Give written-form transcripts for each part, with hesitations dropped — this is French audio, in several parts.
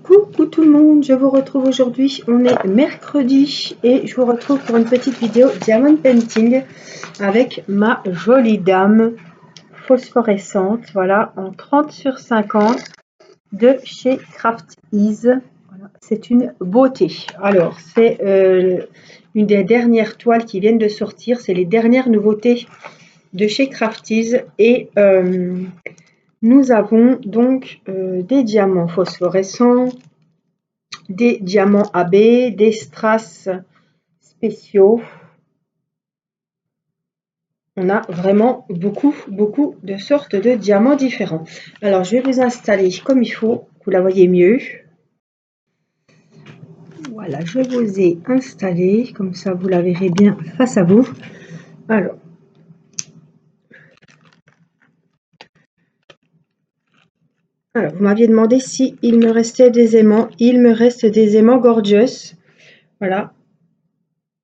Coucou tout le monde, je vous retrouve aujourd'hui, on est mercredi et je vous retrouve pour une petite vidéo Diamond Painting avec ma jolie dame phosphorescente, voilà, en 30/50 de chez Craft Ease. Voilà, c'est une beauté. Alors, c'est une des dernières toiles qui viennent de sortir, c'est les dernières nouveautés de chez Craft Ease et nous avons donc des diamants phosphorescents, des diamants AB, des strass spéciaux. On a vraiment beaucoup de sortes de diamants différents. Alors, je vais vous installer comme il faut, que vous la voyez mieux. Voilà, je vous ai installé, comme ça vous la verrez bien face à vous. Alors, vous m'aviez demandé si il me restait des aimants. Il me reste des aimants Gorgeous. Voilà.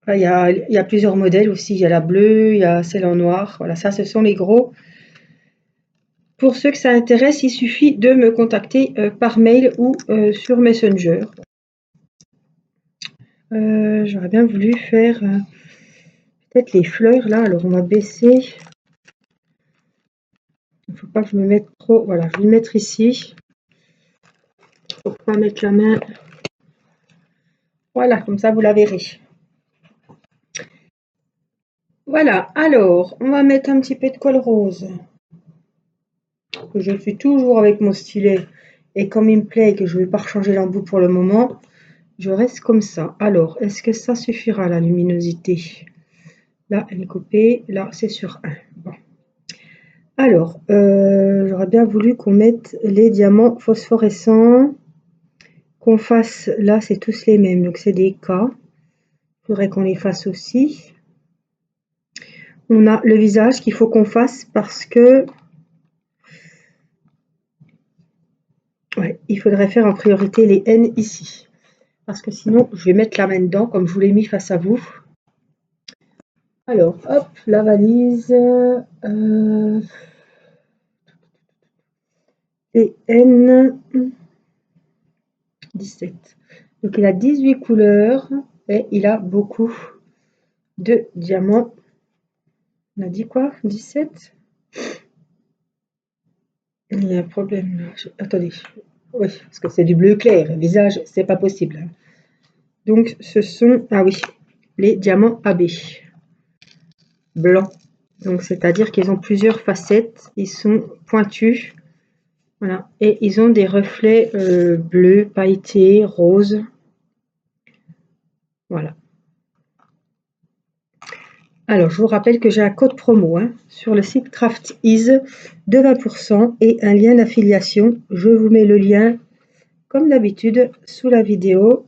Il y a plusieurs modèles aussi. Il y a la bleue, il y a celle en noir. Voilà, ça, ce sont les gros. Pour ceux que ça intéresse, il suffit de me contacter par mail ou sur Messenger. J'aurais bien voulu faire peut-être les fleurs là. Alors, on va baisser. Il ne faut pas que je me mette trop. Voilà, je vais le mettre ici. Pour pas mettre la main. Voilà, comme ça vous la verrez. Voilà, alors, on va mettre un petit peu de colle rose. Je suis toujours avec mon stylet. Et comme il me plaît et que je ne vais pas changer l'embout pour le moment, je reste comme ça. Alors, est-ce que ça suffira la luminosité? Là, elle est coupée. Là, c'est sur 1. Bon. Alors, j'aurais bien voulu qu'on mette les diamants phosphorescents. Qu'on fasse, là, c'est tous les mêmes. Donc, c'est des K. Il faudrait qu'on les fasse aussi. On a le visage qu'il faut qu'on fasse parce que ouais, il faudrait faire en priorité les N ici. Parce que sinon, je vais mettre la main dedans comme je vous l'ai mis face à vous. Alors, hop, la valise. Et N 17. Donc, il a 18 couleurs et il a beaucoup de diamants. On a dit quoi? 17? Il y a un problème là. Attendez. Oui, parce que c'est du bleu clair. Le visage, c'est pas possible. Donc, ce sont, ah oui, les diamants AB. Blancs. Donc, c'est-à-dire qu'ils ont plusieurs facettes. Ils sont pointus. Voilà. Et ils ont des reflets bleus, pailletés, roses. Voilà. Alors, je vous rappelle que j'ai un code promo sur le site Craft Ease de 20% et un lien d'affiliation. Je vous mets le lien, comme d'habitude, sous la vidéo.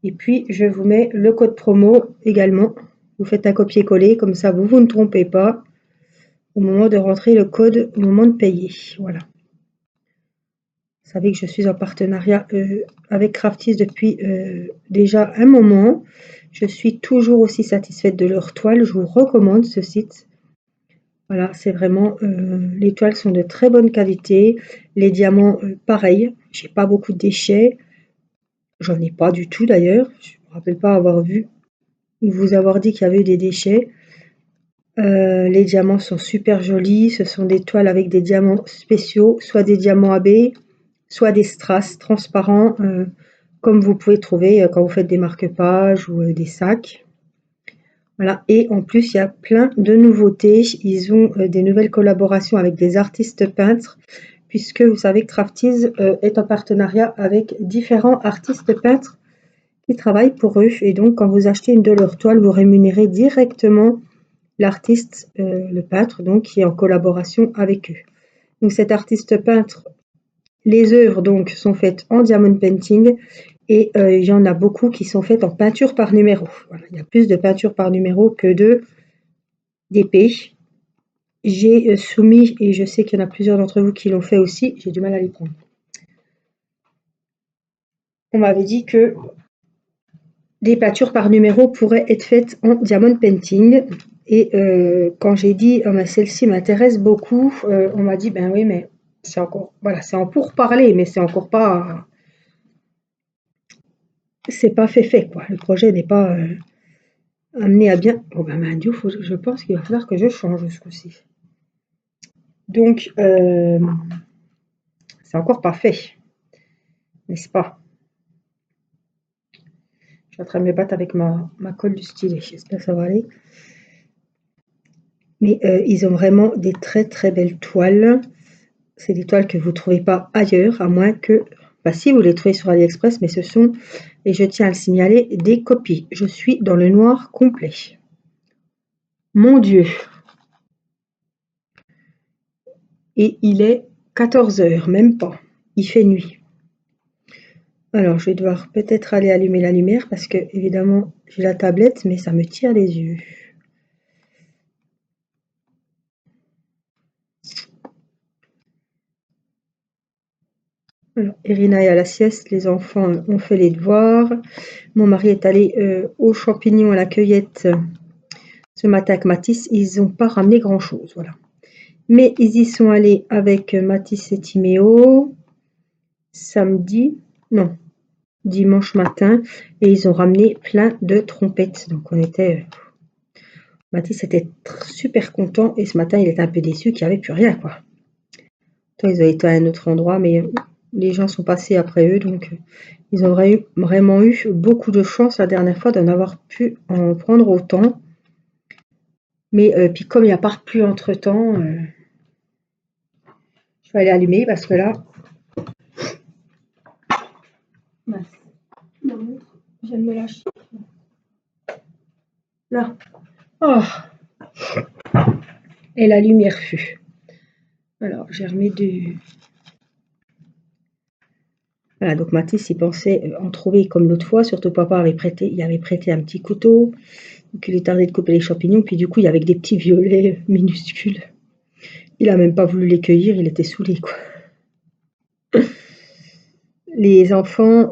Et puis, je vous mets le code promo également. Vous faites un copier-coller, comme ça, vous ne trompez pas au moment de rentrer le code, au moment de payer. Voilà. Vous savez que je suis en partenariat avec Craft Ease depuis déjà un moment. Je suis toujours aussi satisfaite de leurs toiles. Je vous recommande ce site. Voilà, c'est vraiment, les toiles sont de très bonne qualité. Les diamants, pareil. J'ai pas beaucoup de déchets. J'en ai pas du tout d'ailleurs. Je ne me rappelle pas avoir vu ou vous avoir dit qu'il y avait eu des déchets. Les diamants sont super jolis. Ce sont des toiles avec des diamants spéciaux, soit des diamants AB, soit des strass transparents, comme vous pouvez trouver quand vous faites des marque-pages ou des sacs. Voilà, et en plus, il y a plein de nouveautés. Ils ont des nouvelles collaborations avec des artistes peintres, puisque vous savez que Craft Ease est en partenariat avec différents artistes peintres qui travaillent pour eux. Et donc, quand vous achetez une de leurs toiles, vous rémunérez directement l'artiste, le peintre, donc qui est en collaboration avec eux. Donc, cet artiste peintre, les œuvres donc sont faites en diamond painting. Et il y en a beaucoup qui sont faites en peinture par numéro. Voilà, il y a plus de peinture par numéro que d'épée. J'ai soumis, et je sais qu'il y en a plusieurs d'entre vous qui l'ont fait aussi, j'ai du mal à les prendre. On m'avait dit que des peintures par numéro pourraient être faites en diamond painting. Et quand j'ai dit, oh, celle-ci m'intéresse beaucoup, on m'a dit, ben oui, mais c'est encore, voilà, c'est en pourparlers, mais c'est encore pas, c'est pas fait, quoi. Le projet n'est pas amené à bien. Oh ben, Dieu, je pense qu'il va falloir que je change ce coup-ci. Donc, c'est encore pas fait, n'est-ce pas? Je suis en train de me battre avec ma colle du stylet. J'espère que ça va aller. Mais ils ont vraiment des très très belles toiles. C'est des toiles que vous ne trouvez pas ailleurs, à moins que, bah si, vous les trouvez sur AliExpress, mais ce sont, et je tiens à le signaler, des copies. Je suis dans le noir complet. Mon Dieu. Et il est 14 h, même pas. Il fait nuit. Alors, je vais devoir peut-être aller allumer la lumière parce que, évidemment, j'ai la tablette, mais ça me tire les yeux. Alors, Irina est à la sieste, les enfants ont fait les devoirs. Mon mari est allé aux champignons à la cueillette ce matin avec Mathis. Ils n'ont pas ramené grand-chose, voilà. Mais ils y sont allés avec Mathis et Timéo samedi, non, dimanche matin, et ils ont ramené plein de trompettes. Donc on était, Mathis était super content, et ce matin il était un peu déçu qu'il n'y avait plus rien, quoi. Toi, ils ont été à un autre endroit, mais les gens sont passés après eux, donc ils ont vraiment eu beaucoup de chance la dernière fois d'en avoir pu en prendre autant. Mais puis comme il n'y a pas plu entre-temps, je vais aller allumer parce que là, j'aime me lâcher. Là. Oh. Et la lumière fut. Alors, j'ai remis du... Voilà, donc Mathis, il pensait en trouver comme l'autre fois, surtout papa il avait prêté un petit couteau, donc il est tardé de couper les champignons, puis du coup, il y avait des petits violets minuscules. Il a même pas voulu les cueillir, il était saoulé, quoi. Les enfants,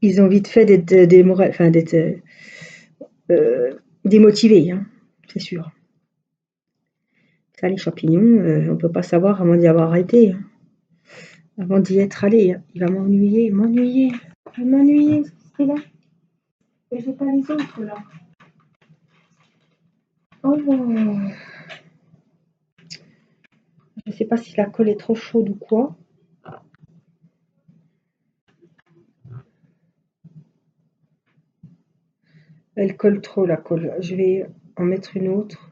ils ont vite fait d'être démotivés, hein, c'est sûr. Ça, les champignons, on peut pas savoir avant d'y avoir arrêté, hein. Avant d'y être allé, hein. Il va m'ennuyer, c'est là. Et j'ai pas les autres là. Oh, je sais pas si la colle est trop chaude ou quoi. Elle colle trop la colle. Je vais en mettre une autre.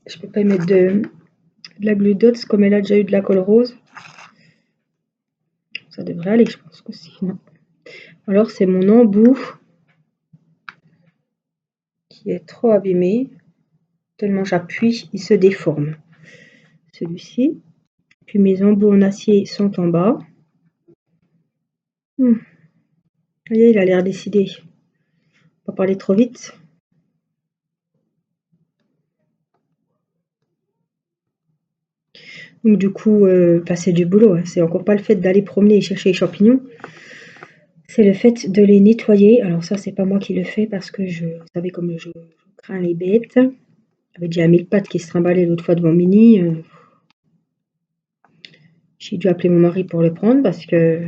Je peux pas y mettre de la Glue Dots comme elle a déjà eu de la colle rose. Ça devrait aller, je pense que sinon. Alors c'est mon embout qui est trop abîmé. Tellement j'appuie, il se déforme. Celui-ci. Puis mes embouts en acier sont en bas. Voyez, il a l'air décidé. Pas parler trop vite. Donc du coup, c'est du boulot, hein. C'est encore pas le fait d'aller promener et chercher les champignons. C'est le fait de les nettoyer. Alors ça, c'est pas moi qui le fais parce que vous savez comme je crains les bêtes. J'avais déjà un mille-pattes qui se trimballait l'autre fois devant Mini. J'ai dû appeler mon mari pour le prendre parce que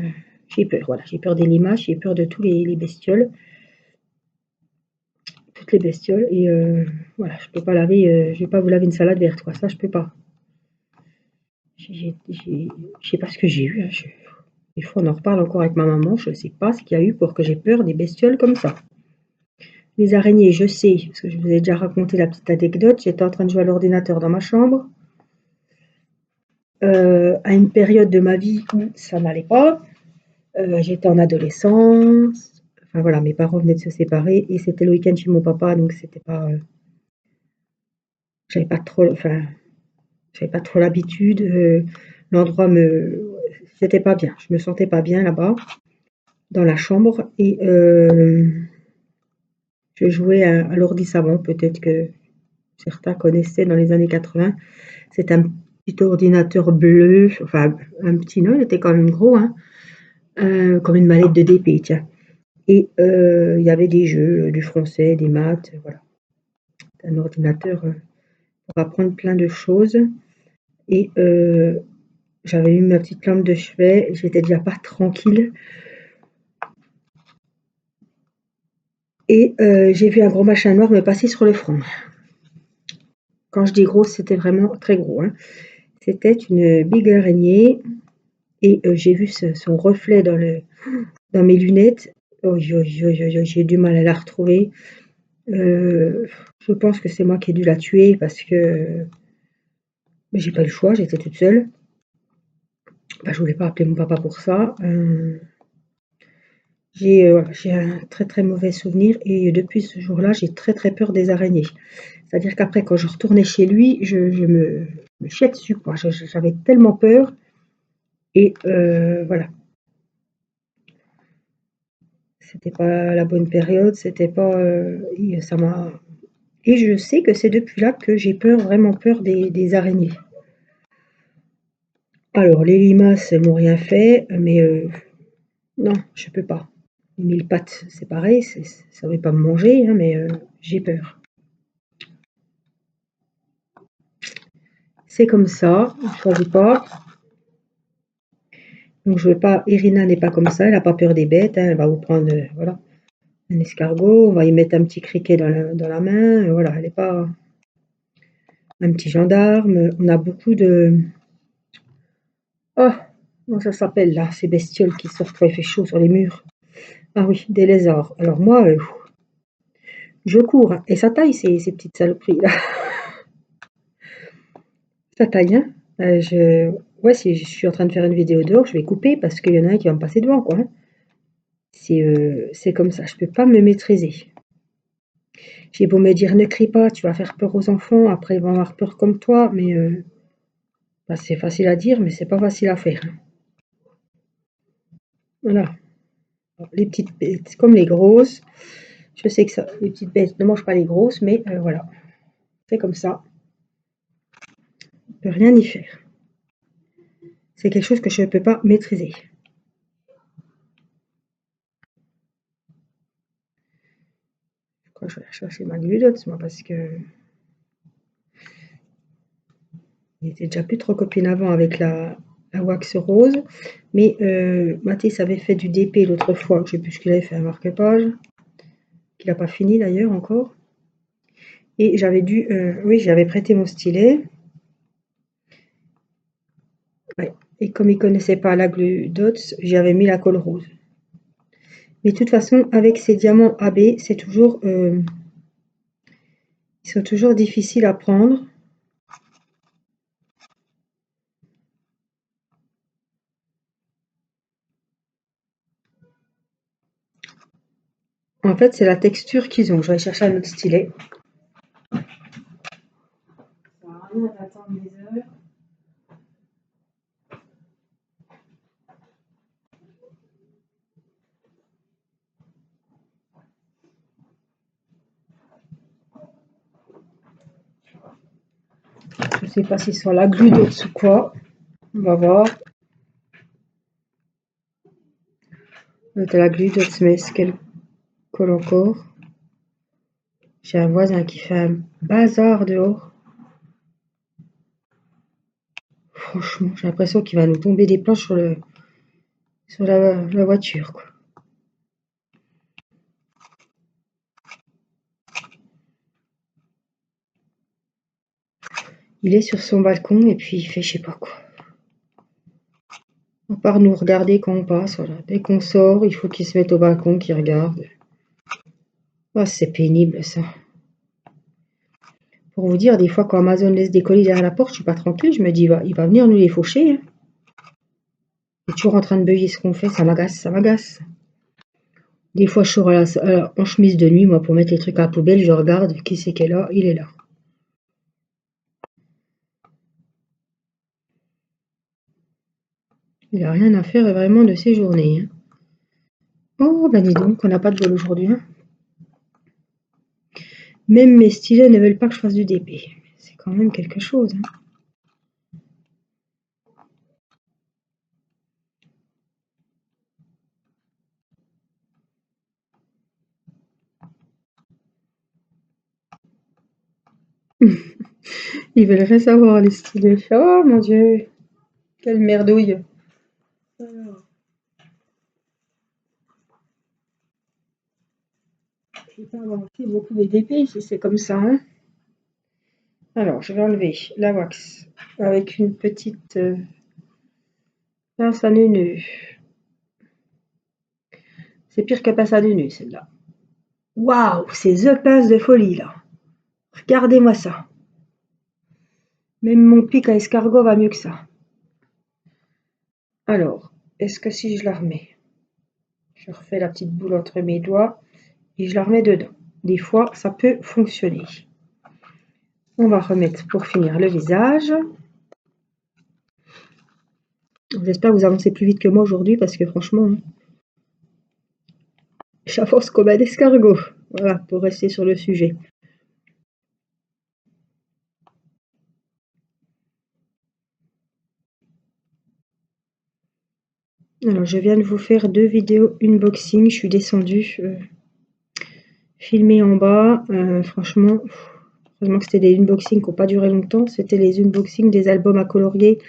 j'ai peur. Voilà, j'ai peur des limaces, j'ai peur de tous les bestioles. Toutes les bestioles. Et voilà, je peux pas laver, je vais pas vous laver une salade verte, quoi. Ça, je peux pas. Je sais pas ce que j'ai eu, hein. Des fois, on en reparle encore avec ma maman. Je sais pas ce qu'il y a eu pour que j'ai peur des bestioles comme ça. Les araignées, je sais, parce que je vous ai déjà raconté la petite anecdote. J'étais en train de jouer à l'ordinateur dans ma chambre. À une période de ma vie où ça n'allait pas. J'étais en adolescence. Enfin voilà, mes parents venaient de se séparer et c'était le week-end chez mon papa, donc c'était pas. J'avais pas trop, enfin, j'avais pas trop l'habitude. L'endroit c'était pas bien. Je me sentais pas bien là-bas, dans la chambre, et je jouais à l'ordi savant. Peut-être que certains connaissaient dans les années 80. C'est un petit ordinateur bleu, enfin un petit, non, il était quand même gros, hein. comme une mallette de DP, tiens. Et il y avait des jeux, du français, des maths, voilà. Un ordinateur pour apprendre plein de choses. Et j'avais eu ma petite lampe de chevet, j'étais déjà pas tranquille. Et j'ai vu un gros machin noir me passer sur le front. Quand je dis gros, c'était vraiment très gros, hein. C'était une big araignée et j'ai vu son reflet dans mes lunettes. Oh, j'ai du mal à la retrouver. Je pense que c'est moi qui ai dû la tuer parce que j'ai pas eu le choix, j'étais toute seule. Bah, je voulais pas appeler mon papa pour ça. J'ai un très très mauvais souvenir et depuis ce jour-là, j'ai très très peur des araignées. C'est-à-dire qu'après, quand je retournais chez lui, je me chiais dessus, quoi. J'avais tellement peur et voilà. C'était pas la bonne période, c'était pas. Et ça m'a. Et je sais que c'est depuis là que j'ai peur, vraiment peur des araignées. Alors, les limaces, elles m'ont rien fait, mais non, je peux pas. Les mille pattes, c'est pareil, ça ne veut pas me manger, hein, mais j'ai peur. C'est comme ça, on ne choisit pas. Donc je veux pas, Irina n'est pas comme ça, elle n'a pas peur des bêtes, hein, elle va vous prendre voilà, un escargot, on va y mettre un petit criquet dans la main, voilà, elle n'est pas un petit gendarme. On a beaucoup de. Oh, comment ça s'appelle là, ces bestioles qui sortent quand il fait chaud sur les murs? Ah oui, des lézards. Alors moi, je cours, hein, et ça taille ces petites saloperies là. Ça taille, hein. Ouais, si je suis en train de faire une vidéo dehors, je vais couper parce qu'il y en a un qui va me passer devant, quoi, hein. C'est comme ça, je peux pas me maîtriser. J'ai beau me dire: «Ne crie pas, tu vas faire peur aux enfants, après ils vont avoir peur comme toi», mais bah, c'est facile à dire, mais c'est pas facile à faire, hein. Voilà. Les petites bêtes comme les grosses, je sais que ça les petites bêtes ne mangent pas les grosses, mais voilà, c'est comme ça, on peut rien y faire. C'est quelque chose que je ne peux pas maîtriser. Je crois que je vais aller chercher ma glulotte, moi, parce que il était déjà plus trop copine avant avec la wax rose, mais Mathis avait fait du DP l'autre fois, je sais plus ce qu'il avait fait, un marque-page, qu'il n'a pas fini d'ailleurs encore. Et j'avais dû, oui, j'avais prêté mon stylet. Ouais. Et comme il connaissait pas la glue Dots, j'avais mis la colle rose. Mais de toute façon, avec ces diamants AB, c'est toujours, ils sont toujours difficiles à prendre. En fait, c'est la texture qu'ils ont. Je vais chercher un autre stylet. Ça sert à rien d'attendre des heures. Je sais pas si c'est sur la glue Dots ou quoi. On va voir. C'est la glue Dots, mais est-ce qu'elle colle encore? J'ai un voisin qui fait un bazar dehors. Franchement, j'ai l'impression qu'il va nous tomber des planches sur la voiture, quoi. Il est sur son balcon et puis il fait je sais pas quoi. À part nous regarder quand on passe, voilà. Dès qu'on sort, il faut qu'il se mette au balcon, qu'il regarde. Ah, c'est pénible ça. Pour vous dire, des fois quand Amazon laisse des colis derrière la porte, je suis pas tranquille, je me dis il va venir nous les faucher, hein. Il est toujours en train de beuiller ce qu'on fait, ça m'agace, ça m'agace. Des fois je sors en chemise de nuit, moi, pour mettre les trucs à la poubelle, je regarde, qui c'est qui est là? Il est là. Il a rien à faire vraiment de ses journées, hein. Oh, ben dis donc, on n'a pas de vol aujourd'hui, hein. Même mes stylets ne veulent pas que je fasse du DP. C'est quand même quelque chose, hein. Ils veulent rien savoir, les stylés. Oh mon Dieu, quelle merdouille. Alors, je vais pas inventer beaucoup d'épées si c'est comme ça, hein. Alors, je vais enlever la wax avec une petite pince à neuneu. C'est pire que pince à neuneu, celle-là. Waouh, c'est the pince de folie, là. Regardez-moi ça. Même mon pic à escargot va mieux que ça. Alors, est-ce que si je la remets, je refais la petite boule entre mes doigts et je la remets dedans. Des fois, ça peut fonctionner. On va remettre pour finir le visage. J'espère que vous avancez plus vite que moi aujourd'hui parce que franchement, j'avance comme un escargot. Voilà, pour rester sur le sujet. Alors, je viens de vous faire 2 vidéos unboxing. Je suis descendue filmer en bas. Franchement, heureusement que c'était des unboxings qui n'ont pas duré longtemps. C'était les unboxings des albums à colorier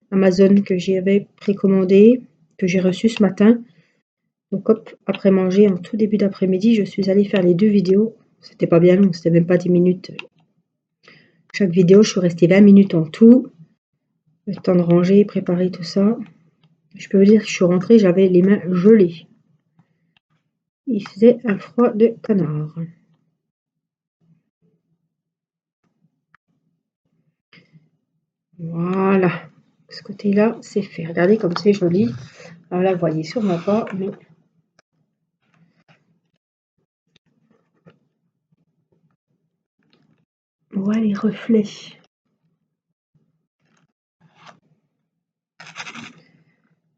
Amazon que j'avais précommandé, que j'ai reçu ce matin. Donc hop, après manger, en tout début d'après-midi, je suis allée faire les 2 vidéos. C'était pas bien long, c'était même pas 10 minutes. Chaque vidéo, je suis restée 20 minutes en tout. Le temps de ranger, préparer tout ça. Je peux vous dire que je suis rentrée, j'avais les mains gelées. Il faisait un froid de canard. Voilà. Ce côté-là, c'est fait. Regardez comme c'est joli. Alors là, vous voyez sûrement pas, mais on voit les reflets.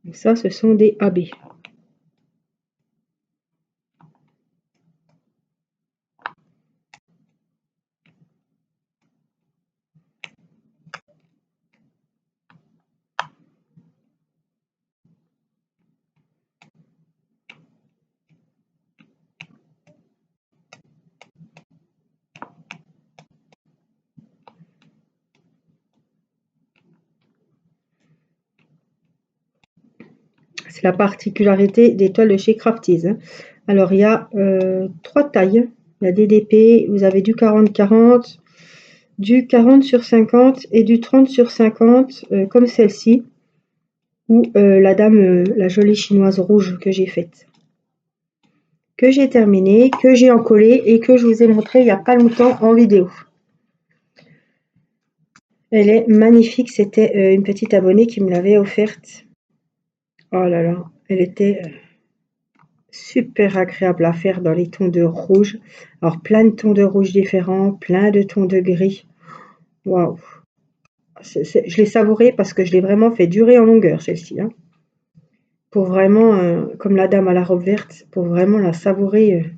Et ça, ce sont des AB. C'est la particularité des toiles de chez Crafties. Alors, il y a 3 tailles. Il y a DDP, vous avez du 40-40, du 40/50 et du 30/50, comme celle-ci, ou la dame, la jolie chinoise rouge que j'ai faite. Que j'ai terminée, que j'ai encollée et que je vous ai montré il n'y a pas longtemps en vidéo. Elle est magnifique, c'était une petite abonnée qui me l'avait offerte. Oh là là, elle était super agréable à faire dans les tons de rouge. Alors plein de tons de rouge différents, plein de tons de gris. Waouh! Je l'ai savourée parce que je l'ai vraiment fait durer en longueur celle-ci, hein. Pour vraiment, comme la dame à la robe verte, pour vraiment la savourer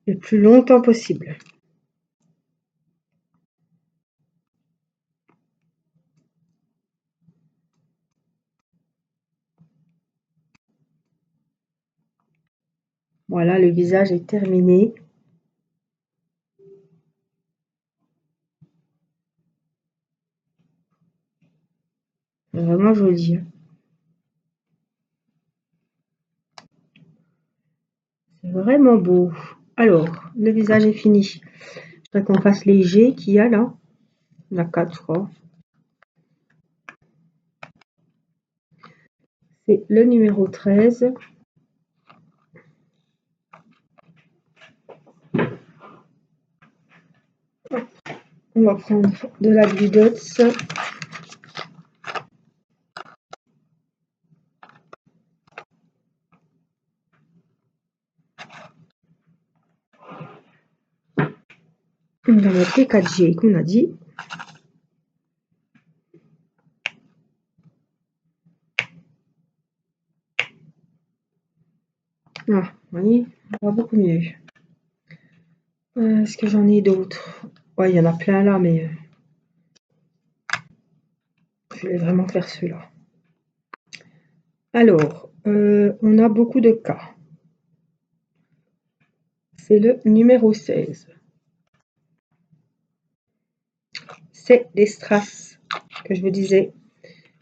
le plus longtemps possible. Voilà, le visage est terminé. Vraiment joli, hein. C'est vraiment beau. Alors, le visage est fini. Je voudrais qu'on fasse les G qu'il y a là. Il y en a 4, je crois. C'est le numéro 13. On va prendre de la Glidox. On va mettre les 4G qu'on a dit. Ah, vous voyez, ça va beaucoup mieux. Est-ce que j'en ai d'autres? Ouais, il y en a plein là, mais je vais vraiment faire celui-là. Alors, on a beaucoup de cas. C'est le numéro 16. c'est les strass que je vous disais,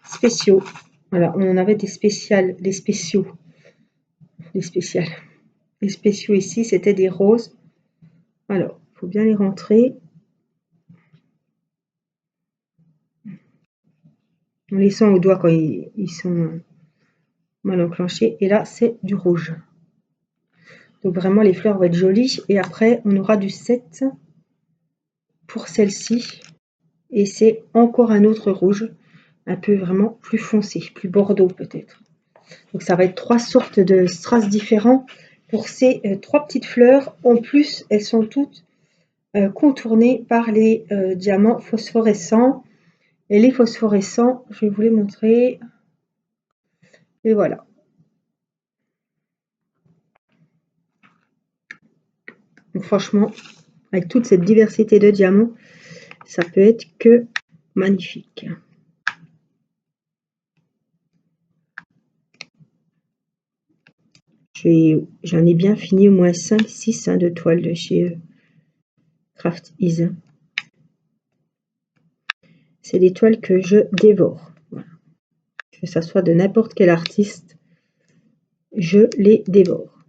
spéciaux. Voilà, on en avait des spéciales, des spéciaux. Les spéciales. Les spéciaux ici, c'était des roses. Alors, il faut bien les rentrer. On les sent au doigt quand ils sont mal enclenchés. Et là, c'est du rouge. Donc vraiment, les fleurs vont être jolies. Et après, on aura du 7 pour celle-ci. Et c'est encore un autre rouge. Un peu vraiment plus foncé, plus bordeaux peut-être. Donc ça va être 3 sortes de strass différents pour ces 3 petites fleurs. En plus, elles sont toutes contournées par les diamants phosphorescents. Et les phosphorescents, je vais vous les montrer. Et voilà. Donc franchement, avec toute cette diversité de diamants, ça peut être que magnifique. J'en ai bien fini au moins 5-6 de toiles de chez Craft Ease. C'est des toiles que je dévore. Voilà. Que ça soit de n'importe quel artiste, je les dévore.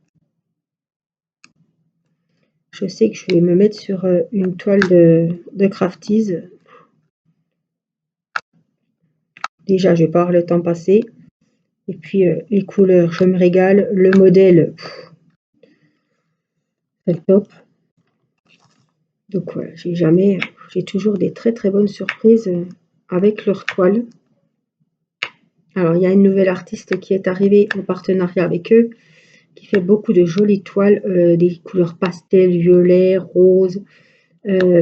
Je sais que je vais me mettre sur une toile de Craft Ease. Déjà, je vais pas avoir le temps passé. Et puis, les couleurs, je me régale. Le modèle, c'est le top. Donc, voilà, j'ai toujours des très très bonnes surprises avec leurs toiles. Alors, il y a une nouvelle artiste qui est arrivée en partenariat avec eux, qui fait beaucoup de jolies toiles, des couleurs pastel, violet, rose,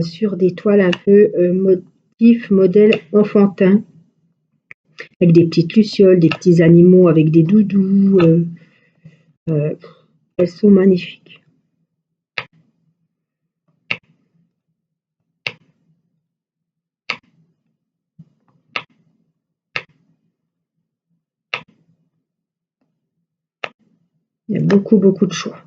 sur des toiles un peu motif, modèle enfantin, avec des petites lucioles, des petits animaux, avec des doudous. Elles sont magnifiques. Il y a beaucoup de choix.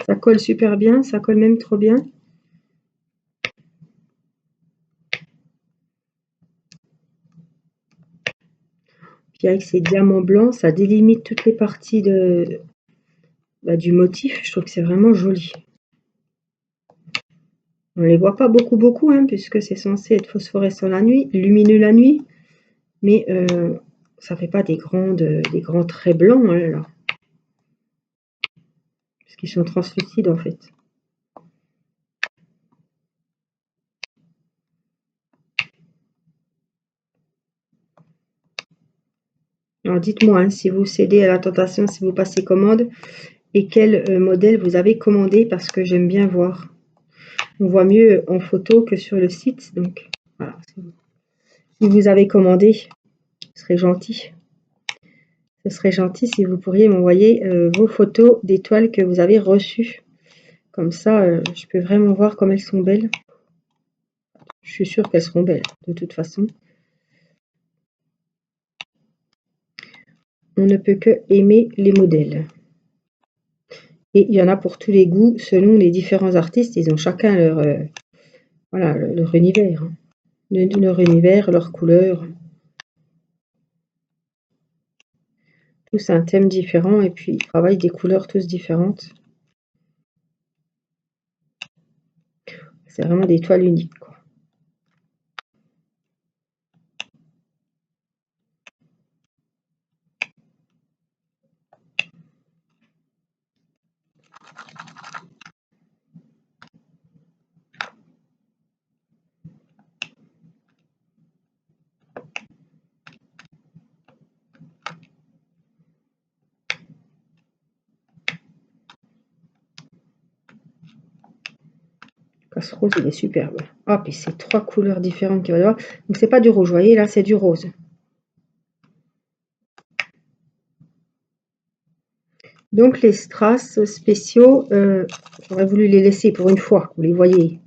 Ça colle super bien, ça colle même trop bien. Puis avec ces diamants blancs, ça délimite toutes les parties du motif. Je trouve que c'est vraiment joli. On ne les voit pas beaucoup, hein, puisque c'est censé être phosphorescent la nuit, lumineux la nuit. Mais ça fait pas des grands traits blancs, hein, là. Parce qu'ils sont translucides, en fait. Alors dites-moi hein, si vous cédez à la tentation, si vous passez commande, et quel modèle vous avez commandé, parce que j'aime bien voir. On voit mieux en photo que sur le site, donc voilà. Si vous avez commandé, ce serait gentil. Ce serait gentil si vous pourriez m'envoyer vos photos des toiles que vous avez reçues. Comme ça, je peux vraiment voir comme elles sont belles. Je suis sûre qu'elles seront belles, de toute façon. On ne peut que aimer les modèles. Et il y en a pour tous les goûts, selon les différents artistes. Ils ont chacun leur univers. Hein. Leur univers, leur couleur. Tous un thème différent et puis ils travaillent des couleurs tous différentes. C'est vraiment des toiles uniques, quoi. Ce rose, il est superbe. Hop, et c'est 3 couleurs différentes qu'il va y avoir. Donc, c'est pas du rouge, vous voyez, là, c'est du rose. Donc, les strass spéciaux, j'aurais voulu les laisser pour une fois, vous les voyez.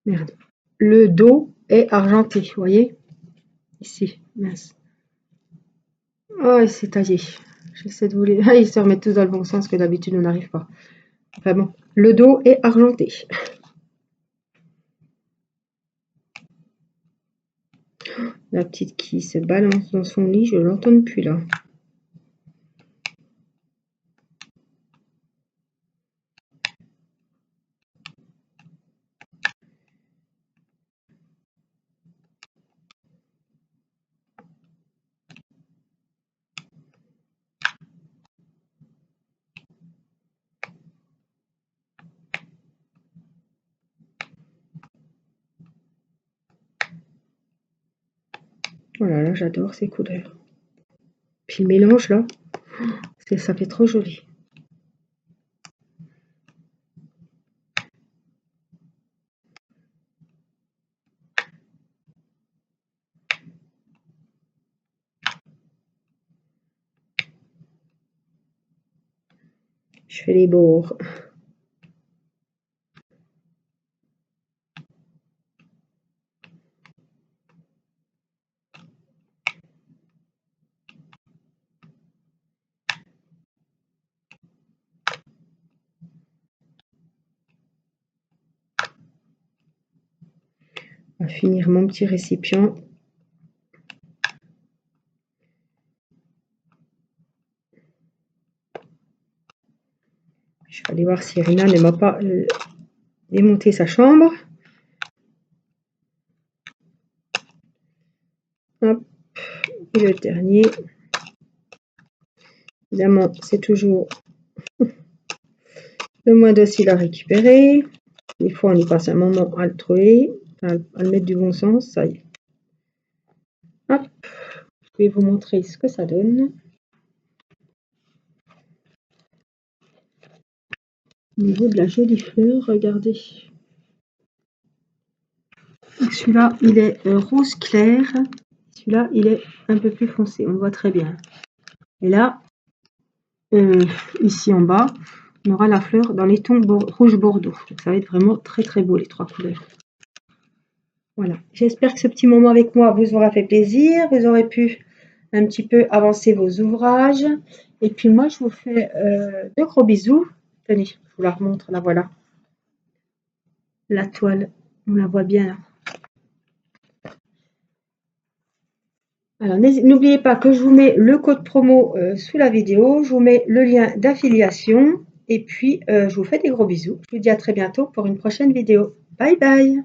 Merde. le dos est argenté, vous voyez? Ici, mince. Oh, il s'est taillé. J'essaie de vous les... Ah, ils se remettent tous dans le bon sens que d'habitude on n'arrive pas. Enfin bon, le dos est argenté. La petite qui se balance dans son lit, je l'entends plus là. Oh là là, j'adore ces couleurs. Puis le mélange là, ça fait trop joli. Je fais les bords. On va finir mon petit récipient. Je vais aller voir si Rina ne m'a pas démonté sa chambre. Hop. Et le dernier. Évidemment, c'est toujours le moins docile à récupérer. Des fois, on y passe un moment à le trouver, à le mettre du bon sens. Ça y est. Hop. Je vais vous montrer ce que ça donne. Au niveau de la jolie fleur, regardez. Celui-là, il est rose clair. Celui-là, il est un peu plus foncé. On le voit très bien. Et là, ici en bas, on aura la fleur dans les tons rouge bordeaux. Donc ça va être vraiment très très beau les trois couleurs. Voilà. J'espère que ce petit moment avec moi vous aura fait plaisir. Vous aurez pu un petit peu avancer vos ouvrages. Et puis moi, je vous fais de gros bisous. Tenez, je vous la remontre. Là, voilà. La toile, on la voit bien là. Alors, n'oubliez pas que je vous mets le code promo sous la vidéo. Je vous mets le lien d'affiliation. Et puis, je vous fais des gros bisous. Je vous dis à très bientôt pour une prochaine vidéo. Bye bye!